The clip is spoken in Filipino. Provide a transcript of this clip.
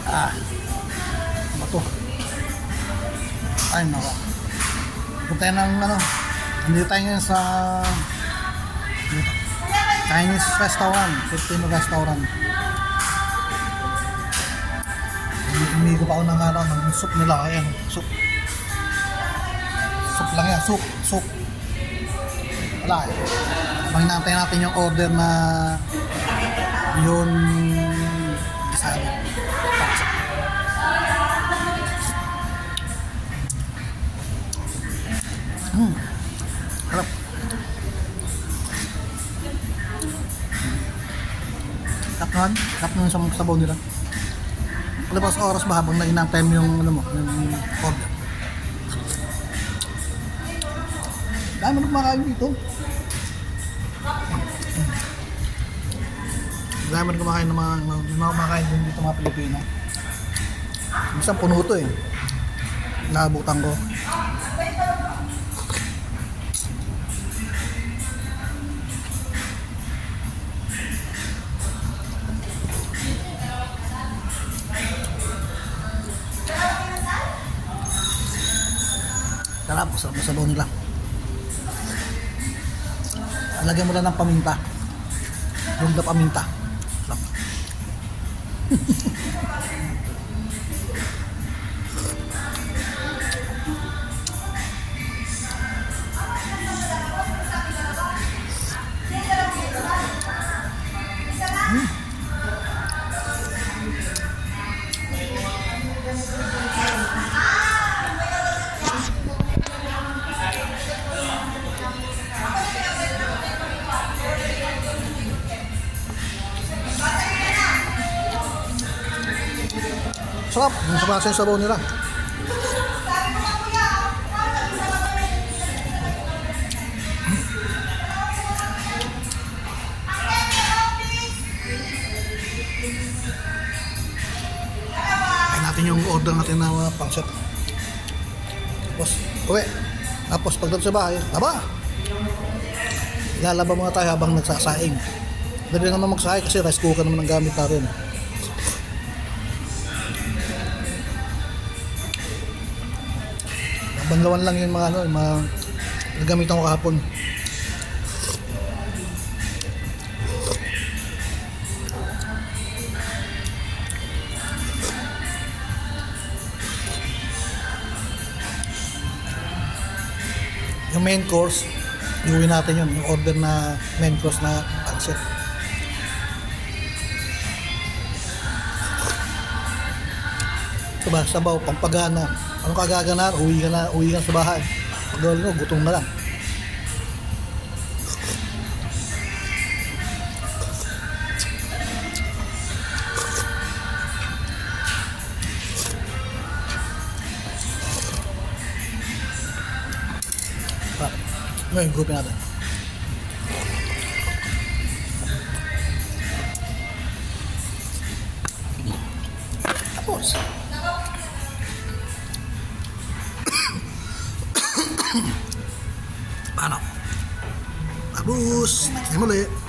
Ah, ano to? Ay, nako. Punta tayo ng ano. Nandito tayo ngayon sa Chinese restaurant, Filipino restaurant. Umigo pa ako ng ano, ng soup nila. Ayan, soup. Soup lang yan, soup. Wala eh. Habang hinantay natin yung order na yun isali. Harap. Tap nun sa sabaw nila. Wala pa sa oras ba habang naginantay mo yung ano mo, yung order. Dahil mo kumakain dito. Dahil mo kumakain ng mga kumakain dito mga Pilipino. Minsan puno to eh. Naabutan ko. Sarap, sarap na sabaw nila. Lagyan mo lang ng paminta. Yung na paminta. Sarap. Sarap, yung sabasa yung sabaw nila. Kain natin yung order natin na pangset. Tapos, uwi. Tapos pagdating sa bahay, laba! Ilalaba muna tayo habang nagsasaing. Dali naman magsaing kasi rice cooker naman ang gamit natin. Banlawan lang yung mga ano, yung mga nagamitan ko kahapon. Yung main course, iuwi natin yun, yung order na main course na pancit. Diba, sabaw, pampagana. Anong kagaganar? Uwi ka sa bahay. Pag gawin mo, gutom na lang. Ngayon, groupin natin. Tapos. Paano? Tapos, next time ulit.